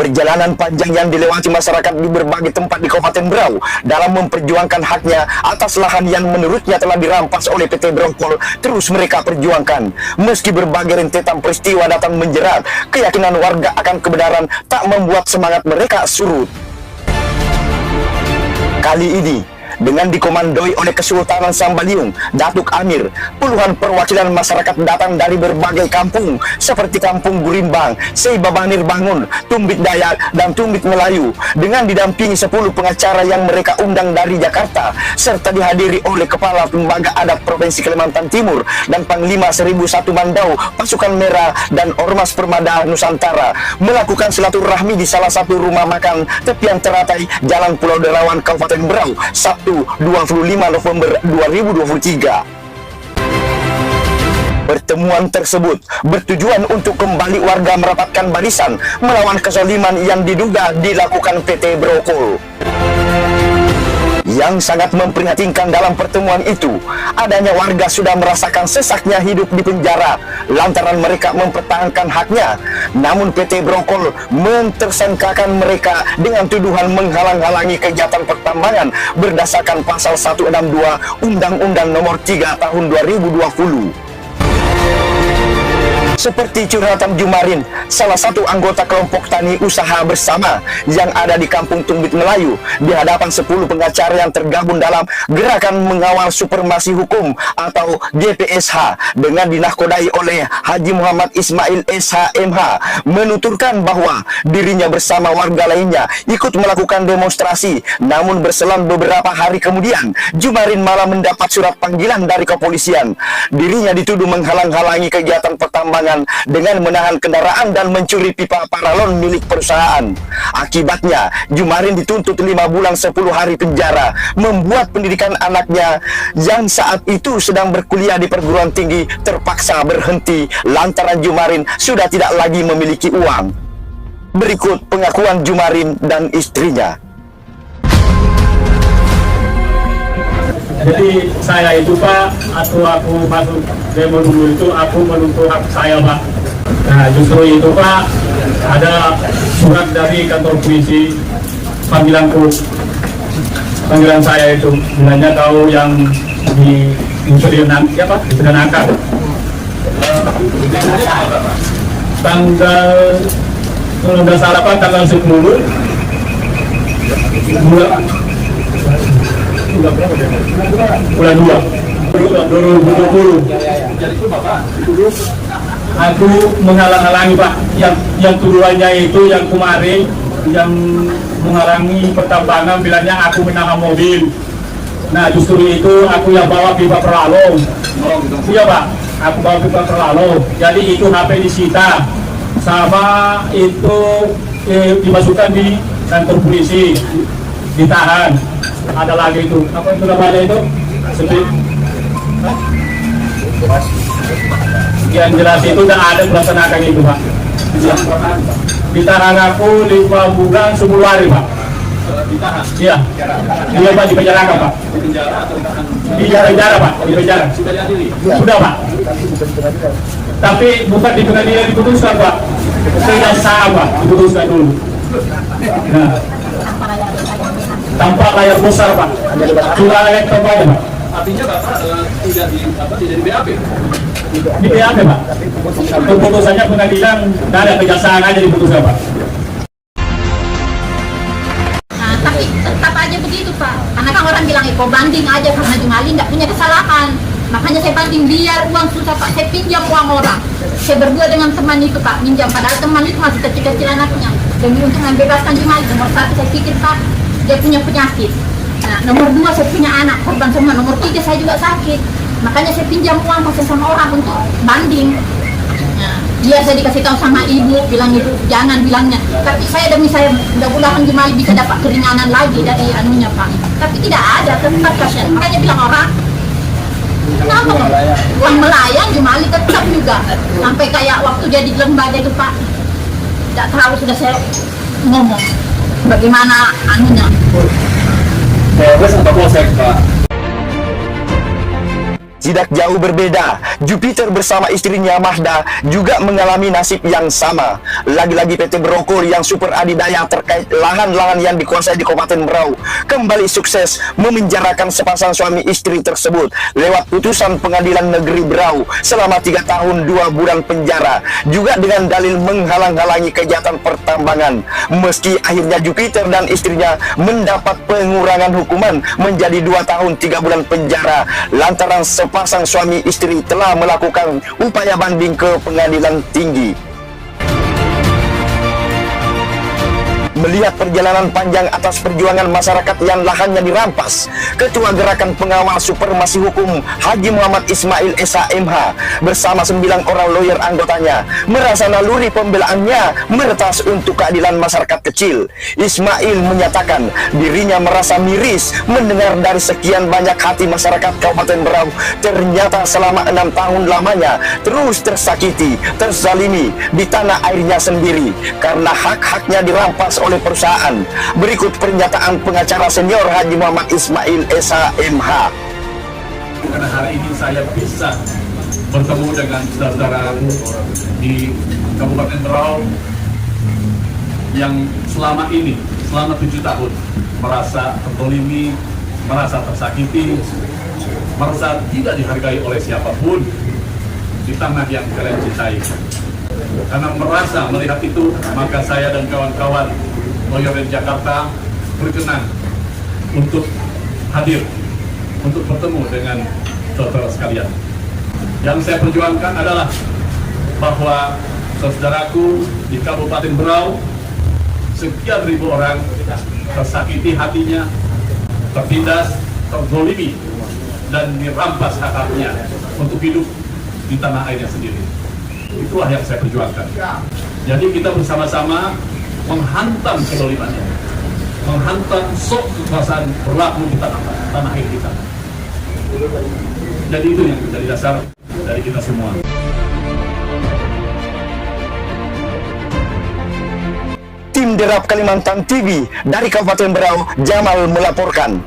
Perjalanan panjang yang dilewati masyarakat di berbagai tempat di Kabupaten Berau dalam memperjuangkan haknya atas lahan yang menurutnya telah dirampas oleh PT Brongkol terus mereka perjuangkan. Meski berbagai rentetan peristiwa datang menjerat, keyakinan warga akan kebenaran tak membuat semangat mereka surut. Kali ini, dengan dikomandoi oleh Kesultanan Sambaliung, Datuk Amir, puluhan perwakilan masyarakat datang dari berbagai kampung seperti Kampung Gurimbang, Seibabanir Bangun, Tumbit Dayak, dan Tumbit Melayu, dengan didampingi 10 pengacara yang mereka undang dari Jakarta, serta dihadiri oleh Kepala Lembaga Adat Provinsi Kalimantan Timur dan Panglima 1001 Mandau, Pasukan Merah, dan Ormas Permada Nusantara, melakukan silaturahmi di salah satu rumah makan tepian teratai Jalan Pulau Derawan, Kabupaten Berau, Sabtu 25 November 2023. Pertemuan tersebut bertujuan untuk kembali warga merapatkan barisan melawan kezaliman yang diduga dilakukan PT Brongkol. Yang sangat memprihatinkan dalam pertemuan itu, adanya warga sudah merasakan sesaknya hidup di penjara lantaran mereka mempertahankan haknya. Namun PT Brongkol mentersangkakan mereka dengan tuduhan menghalang-halangi kegiatan pertambangan berdasarkan pasal 162 Undang-Undang Nomor 3 Tahun 2020. Seperti curhatan Jumarin, salah satu anggota kelompok tani usaha bersama yang ada di Kampung Tumbit Melayu, di hadapan 10 pengacara yang tergabung dalam Gerakan Mengawal Supremasi Hukum atau GPSH dengan dinahkodai oleh Haji Muhammad Ismail SHMH, menuturkan bahwa dirinya bersama warga lainnya ikut melakukan demonstrasi. Namun berselang beberapa hari kemudian, Jumarin malah mendapat surat panggilan dari kepolisian. Dirinya dituduh menghalang-halangi kegiatan pertambangan dengan menahan kendaraan dan mencuri pipa paralon milik perusahaan. Akibatnya, Jumarin dituntut 5 bulan 10 hari penjara, membuat pendidikan anaknya yang saat itu sedang berkuliah di perguruan tinggi terpaksa berhenti lantaran Jumarin sudah tidak lagi memiliki uang. Berikut pengakuan Jumarin dan istrinya. Jadi saya itu Pak, atau aku masuk demo dulu itu aku menuntut hak saya Pak. Nah justru itu Pak, ada surat dari kantor polisi panggilan saya itu bilangnya kau yang di ya Pak, dipedanangkan tanggal, kalau nggak salah Pak, tanggal 10 bulan 2 2020. Aku menghalang-halangi Pak, yang tuduhannya itu yang kemarin yang menghalangi pertambangan, bilangnya aku menahan mobil. Nah justru itu aku yang bawa pipa perlalom. Iya Pak, aku bawa pipa perlalom. Jadi itu HP disita, sama itu dimasukkan di kantor polisi, ditahan. Ada lagi itu, apa itu namanya itu? Sedih. Yang jelas itu udah ada melaksanakan itu Pak. Ditahan aku 5 bulan 10 hari Pak. Ditahan? Iya. Iya Pak, di penjara Pak. Di penjara atau di penjara Pak? Di penjara. Sudah diadili? Sudah Pak. Tapi bukan di pengadilan diputuskan Pak. Tidak sah Pak, diputuskan dulu. Nah, tanpa layar besar Pak, sudah layar tempatnya Pak. Artinya Bapak tidak di BAP? Di BAP Pak. Keputusannya pengadilan, tidak ada kejaksaan aja diputuskan Pak. Nah, tapi tetap aja begitu Pak. Karena kan orang bilang kok banding aja karena Jumali tidak punya kesalahan. Makanya saya banding, biar uang susah Pak, saya pinjam uang orang. Saya berdua dengan teman itu Pak, minjam, padahal teman itu masih kecil-kecil anaknya. Demi untuk membebaskan Jumali, nomor 1 saya pikir Pak, dia punya penyakit. Nah, nomor 2 saya punya anak korban semua, nomor 3 saya juga sakit. Makanya saya pinjam uang masih sama orang untuk banding. Nah, dia saya dikasih tahu sama ibu, bilang ibu jangan bilangnya. Tapi saya demi saya mudah-mudahan Jumali bisa dapat keringanan lagi dari anunya Pak. Tapi tidak ada, tetap kasihan. Makanya bilang orang, kenapa kok uang melayang Jumali tetap juga. Sampai kayak waktu jadi lembaga itu Pak, tidak tahu sudah saya ngomong bagaimana anunya. Polres atau Polsek Pak? Tidak jauh berbeda, Jupiter bersama istrinya Mahda juga mengalami nasib yang sama. Lagi-lagi PT Brokol yang super adidaya terkait lahan-lahan yang dikuasai di Kabupaten Berau kembali sukses memenjarakan sepasang suami istri tersebut lewat putusan Pengadilan Negeri Berau selama 3 tahun 2 bulan penjara, juga dengan dalil menghalang-halangi kegiatan pertambangan. Meski akhirnya Jupiter dan istrinya mendapat pengurangan hukuman menjadi 2 tahun 3 bulan penjara lantaran sepasang suami istri telah melakukan upaya banding ke pengadilan tinggi. Melihat perjalanan panjang atas perjuangan masyarakat yang lahannya dirampas, Ketua Gerakan Pengawal Supremasi Hukum Haji Muhammad Ismail SHMH bersama 9 orang lawyer anggotanya merasa naluri pembelaannya meretas untuk keadilan masyarakat kecil. Ismail menyatakan dirinya merasa miris mendengar dari sekian banyak hati masyarakat Kabupaten Berau ternyata selama 6 tahun lamanya terus tersakiti, terzalimi di tanah airnya sendiri karena hak-haknya dirampas oleh perusahaan. Berikut pernyataan pengacara senior Haji Muhammad Ismail SHMH. Karena hari ini saya bisa bertemu dengan saudara di Kabupaten Berau yang selama 7 tahun merasa tertolimi, merasa tersakiti, merasa tidak dihargai oleh siapapun di tanah yang kalian cintai. Karena merasa melihat itu, maka saya dan kawan-kawan lawyer di Jakarta berkenan untuk hadir, untuk bertemu dengan saudara sekalian. Yang saya perjuangkan adalah bahwa saudaraku di Kabupaten Berau, sekian ribu orang tersakiti hatinya, tertindas, terzolimi, dan dirampas hak-haknya untuk hidup di tanah airnya sendiri. Itulah yang saya perjuangkan. Jadi kita bersama-sama menghantam kezalimannya, menghantam sok kekuasaan berlaku di tanah air kita. Jadi itu yang menjadi dasar dari kita semua. Tim Derap Kalimantan TV dari Kabupaten Berau, Jamal melaporkan.